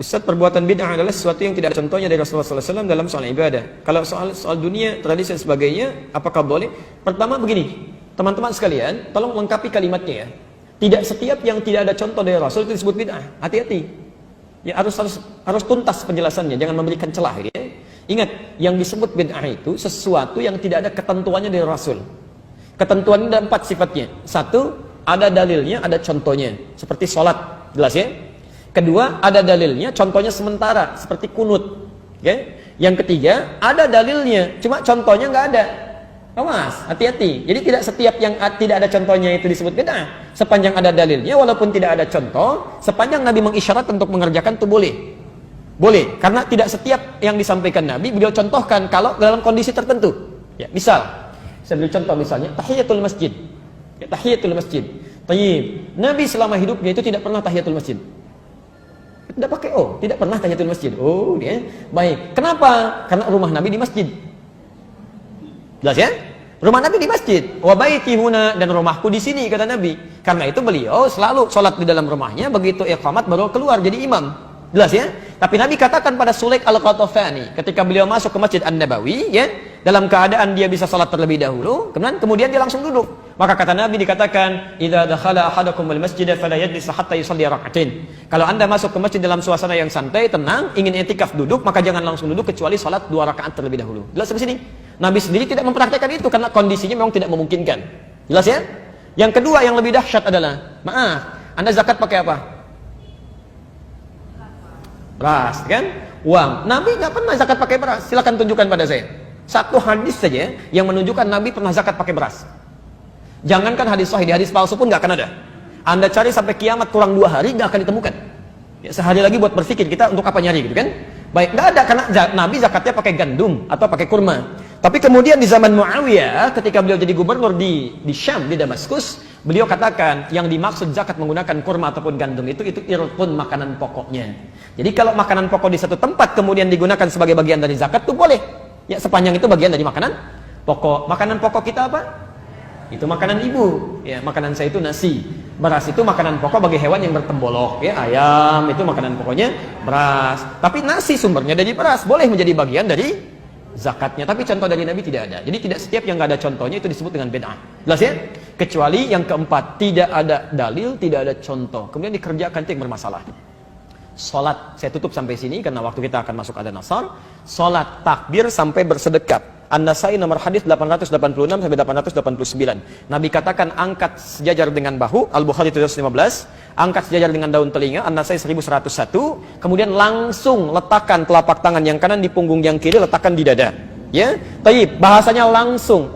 Ustaz, perbuatan bid'ah adalah sesuatu yang tidak ada contohnya dari Rasulullah SAW dalam soal ibadah. Kalau soal dunia, tradisi dan sebagainya, apakah boleh? Pertama begini, teman-teman sekalian, tolong lengkapi kalimatnya ya. Tidak setiap yang tidak ada contoh dari Rasul itu disebut bid'ah. Hati-hati. Ya harus tuntas penjelasannya, jangan memberikan celah gitu ya. Ingat, yang disebut bid'ah itu sesuatu yang tidak ada ketentuannya dari Rasul. Ketentuannya ada 4 sifatnya. 1, ada dalilnya, ada contohnya. Seperti sholat, jelas ya. Kedua, ada dalilnya, contohnya sementara, seperti kunut. Okay? Yang ketiga, ada dalilnya, cuma contohnya nggak ada. Awas, hati-hati. Jadi tidak setiap yang tidak ada contohnya itu disebut bid'ah. Sepanjang ada dalilnya, walaupun tidak ada contoh, sepanjang Nabi mengisyarat untuk mengerjakan itu boleh. Boleh, karena tidak setiap yang disampaikan Nabi, beliau contohkan kalau dalam kondisi tertentu. Ya, misal, saya beri contoh misalnya, tahiyatul masjid. Ya, tahiyatul masjid. Tayyib. Nabi selama hidupnya itu tidak pernah tahiyatul masjid. Tidak pakai tidak pernah tahiyatul masjid. Dia baik. Kenapa? Karena rumah Nabi di masjid. Jelas ya? Rumah Nabi di masjid. Wa baiti huna, dan rumahku di sini kata Nabi. Karena itu beliau selalu sholat di dalam rumahnya, begitu iqamat baru keluar jadi imam. Jelas ya? Tapi Nabi katakan pada Sulaik al-Qatafani ketika beliau masuk ke Masjid An-Nabawi ya, dalam keadaan dia bisa salat terlebih dahulu, kemudian dia langsung duduk. Maka kata Nabi dikatakan, "Idza dakhala ahadakumul masjida fala yajlis hatta yusalli rak'atain." Kalau Anda masuk ke masjid dalam suasana yang santai, tenang, ingin i'tikaf duduk, maka jangan langsung duduk kecuali salat 2 rakaat terlebih dahulu. Jelas sampai sini? Nabi sendiri tidak mempraktikkan itu karena kondisinya memang tidak memungkinkan. Jelas ya? Yang kedua yang lebih dahsyat adalah, maaf, Anda zakat pakai apa? Beras, kan? Uang. Nabi nggak pernah zakat pakai beras. Silakan tunjukkan pada saya. Satu hadis saja yang menunjukkan Nabi pernah zakat pakai beras. Jangankan hadis sahih, di hadis palsu pun nggak akan ada. Anda cari sampai kiamat kurang 2 hari nggak akan ditemukan. Ya, sehari lagi buat berpikir kita untuk apa nyari gitu kan? Baik, nggak ada karena Nabi zakatnya pakai gandum atau pakai kurma. Tapi kemudian di zaman Muawiyah ketika beliau jadi gubernur di Syam, di Damaskus, beliau katakan yang dimaksud zakat menggunakan kurma ataupun gandum itu irpun makanan pokoknya. Jadi kalau makanan pokok di satu tempat kemudian digunakan sebagai bagian dari zakat itu boleh. Ya sepanjang itu bagian dari makanan pokok. Makanan pokok kita apa? Itu makanan ibu. Ya, makanan saya itu nasi. Beras itu makanan pokok bagi hewan yang bertembolok. Ya, ayam itu makanan pokoknya beras. Tapi nasi sumbernya dari beras, boleh menjadi bagian dari zakatnya. Tapi contoh dari Nabi tidak ada. Jadi tidak setiap yang nggak ada contohnya itu disebut dengan bid'ah. Jelas ya? Kecuali yang keempat, tidak ada dalil, tidak ada contoh. Kemudian dikerjakan itu yang bermasalah. Salat, saya tutup sampai sini karena waktu kita akan masuk adzan asar. Salat takbir sampai bersedekap. An-Nasai nomor hadis 886 sampai 889. Nabi katakan angkat sejajar dengan bahu, Al-Bukhari 715, angkat sejajar dengan daun telinga, An-Nasai 1101, kemudian langsung letakkan telapak tangan yang kanan di punggung yang kiri, letakkan di dada. Ya, taib, bahasanya langsung.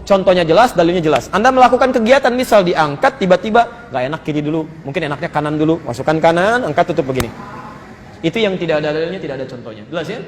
Contohnya jelas, dalilnya jelas. Anda melakukan kegiatan misal diangkat tiba-tiba nggak enak kiri dulu, mungkin enaknya kanan dulu, masukkan kanan, angkat tutup begini. Itu yang tidak ada dalilnya, tidak ada contohnya. Jelas ya?